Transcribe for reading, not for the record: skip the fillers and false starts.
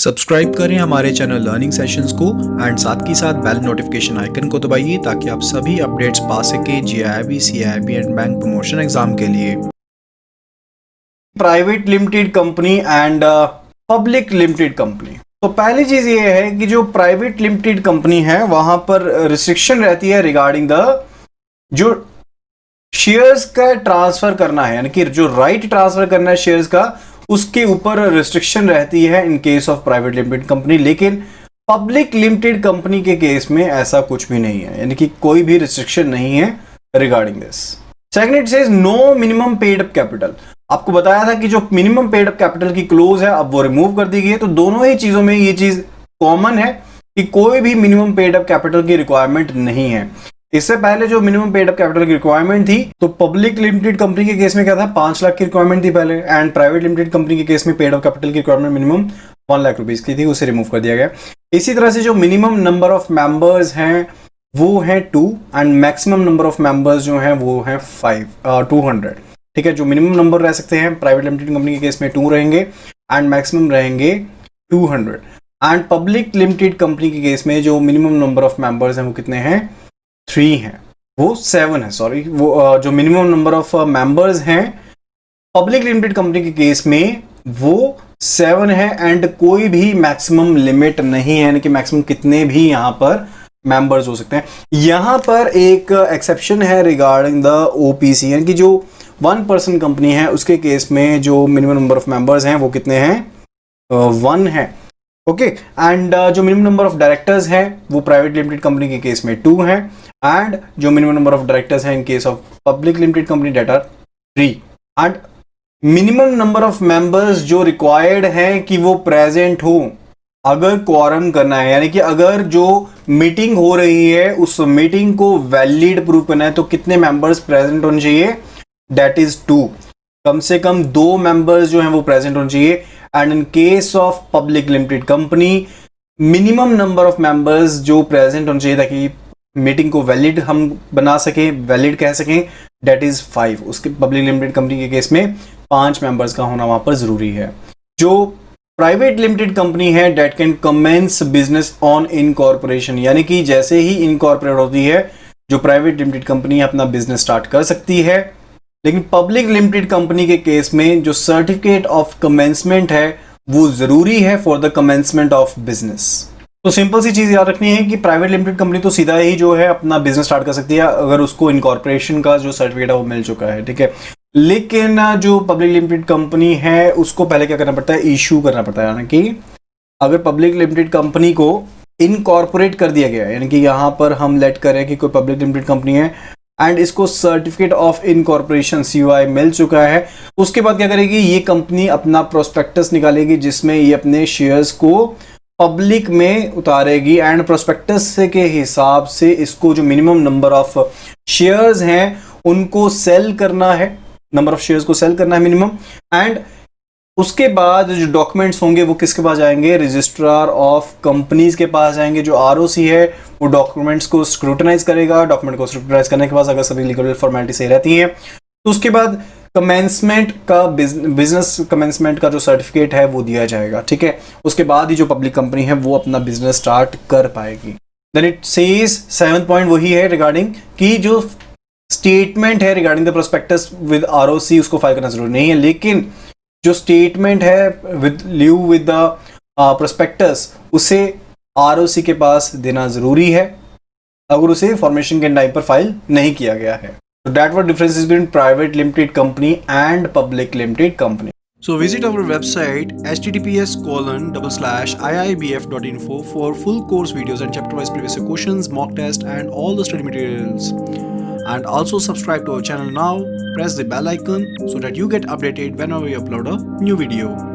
Subscribe करें हमारे channel learning sessions को एंड साथ ही साथ बेल नोटिफिकेशन आइकन को दबाइए ताकि आप सभी अपडेट्स पा सकें GIB, CIB and bank promotion exam के लिए। Private limited company and public limited company. तो पहली चीज ये है कि जो प्राइवेट लिमिटेड कंपनी है वहां पर रिस्ट्रिक्शन रहती है रिगार्डिंग द जो शेयर्स का ट्रांसफर करना है, यानी कि जो राइट ट्रांसफर करना है शेयर्स का, उसके ऊपर रिस्ट्रिक्शन रहती है इन case of private limited company. लेकिन पब्लिक लिमिटेड कंपनी के केस में ऐसा कुछ भी नहीं है, यानी कि कोई भी रिस्ट्रिक्शन नहीं है regarding this. Second, it says no minimum paid up capital. आपको बताया था कि जो मिनिमम पेड अप कैपिटल की क्लोज है अब वो रिमूव कर दी गई है, तो दोनों ही चीजों में ये चीज कॉमन है कि कोई भी मिनिमम पेड अप कैपिटल की रिक्वायरमेंट नहीं है। इससे पहले जो मिनिमम पेड अप कैपिटल की रिक्वायरमेंट थी, तो पब्लिक लिमिटेड कंपनी के केस में क्या था, 5 लाख की रिक्वायरमेंट थी पहले, एंड प्राइवेट लिमिटेड कंपनी के केस में पेड अप कैपिटल की रिक्वायरमेंट मिनिमम 1 लाख रुपीज की थी, उसे रिमूव कर दिया गया। इसी तरह से जो मिनिमम नंबर ऑफ मेंबर्स हैं वो है 2 and maximum number of members जो हैं वो है 200। ठीक है, जो मिनिमम नंबर रह सकते हैं प्राइवेट लिमिटेड कंपनी के केस में 2 रहेंगे एंड मैक्सिमम रहेंगे 200। एंड पब्लिक लिमिटेड कंपनी के केस में जो मिनिमम नंबर ऑफ मेंबर्स हैं वो कितने हैं, 3 हैं, वो 7 है, सॉरी, वो जो मिनिमम नंबर ऑफ मेंबर्स हैं पब्लिक लिमिटेड कंपनी के केस में वो 7 है एंड कोई भी मैक्सिमम लिमिट नहीं है, यानी कि मैक्सिमम कितने भी यहां पर मेंबर्स हो सकते हैं। यहां पर एक एक्सेप्शन है रिगार्डिंग द ओपीसी, यानी कि जो 1 पर्सन कंपनी है उसके केस में जो मिनिमम नंबर ऑफ मेंबर्स हैं वो कितने हैं, 1 है। ओके, एंड जो मिनिमम नंबर ऑफ डायरेक्टर्स हैं वो प्राइवेट लिमिटेड कंपनी के केस में 2 हैं एंड जो मिनिमम नंबर ऑफ डायरेक्टर्स हैं in case of public limited company that are 3। And minimum number of members जो रिक्वायर्ड हैं कि वो प्रेजेंट हो अगर क्वारम करना है, यानी कि अगर जो मीटिंग हो रही है उस मीटिंग को वैलिड प्रूव करना है तो कितने मेंबर्स प्रेजेंट होने चाहिए, डेट इज 2। कम से कम 2 मेंबर्स जो हैं वो प्रेजेंट होने चाहिए। And in case of public limited company minimum number of members जो प्रेजेंट होने चाहिए ताकि मीटिंग को वैलिड हम बना सकें, वैलिड कह सकें, डेट इज 5। उसके पब्लिक लिमिटेड कंपनी के केस में 5 मेंबर्स का होना वहां पर जरूरी है। जो प्राइवेट लिमिटेड कंपनी है that can commence business on incorporation, यानी कि जैसे ही इनकॉर्पोरेट होती है जो प्राइवेट लिमिटेड कंपनी अपना बिजनेस स्टार्ट कर सकती है। लेकिन पब्लिक लिमिटेड कंपनी के केस में जो सर्टिफिकेट ऑफ कमेंसमेंट है वो जरूरी है for the commencement of business. तो सिंपल सी चीज याद रखनी है कि प्राइवेट लिमिटेड कंपनी तो सीधा ही जो है अपना बिजनेस स्टार्ट कर सकती है अगर उसको इनकॉर्पोरेशन का जो सर्टिफिकेट है वो मिल चुका है। ठीक है, लेकिन जो पब्लिक लिमिटेड कंपनी है उसको पहले क्या करना पड़ता है, इशू करना पड़ता है। यानी कि अगर पब्लिक लिमिटेड कंपनी को इनकॉर्पोरेट कर दिया गया है, यानी कि यहां पर हम लेट करें कि कोई पब्लिक लिमिटेड कंपनी है एंड इसको सर्टिफिकेट ऑफ इनकॉर्पोरेशन COI मिल चुका है, उसके बाद क्या करेगी, ये कंपनी अपना प्रोस्पेक्टस निकालेगी जिसमें ये अपने शेयर्स को पब्लिक में उतारेगी एंड प्रोस्पेक्टस के हिसाब से इसको जो मिनिमम नंबर ऑफ शेयर्स हैं उनको सेल करना है, नंबर ऑफ शेयर्स को सेल करना है मिनिमम। एंड उसके बाद जो डॉक्यूमेंट्स होंगे वो किसके पास जाएंगे, रजिस्ट्रार ऑफ कंपनीज के पास जाएंगे। जो ROC है वो डॉक्यूमेंट्स को स्क्रूटनाइज करेगा, डॉक्यूमेंट को स्क्रूटनाइज करने के बाद अगर सभी लीगल फॉर्मेलिटी सही रहती है तो उसके बाद कमेंसमेंट का बिजनेस कमेंसमेंट का जो सर्टिफिकेट है वो दिया जाएगा। ठीक है, उसके बाद ही जो पब्लिक कंपनी है वो अपना बिजनेस स्टार्ट कर पाएगी। Then it says 7th point वही है रिगार्डिंग कि जो स्टेटमेंट है regarding the prospectus with ROC उसको फाइल करना जरूरी नहीं है, लेकिन जो स्टेटमेंट है विद ल्यू विद द प्रोस्पेक्टस उसे ROC के पास देना जरूरी है अगर उसे फॉर्मेशन के टाइम पर फाइल नहीं किया गया है। So that what difference is between private limited company and public limited company. So visit our website https://iibf.info for full course videos and chapter wise previous questions, mock test and all the study materials. And also subscribe to our channel now, press the bell icon so that you get updated whenever we upload a new video.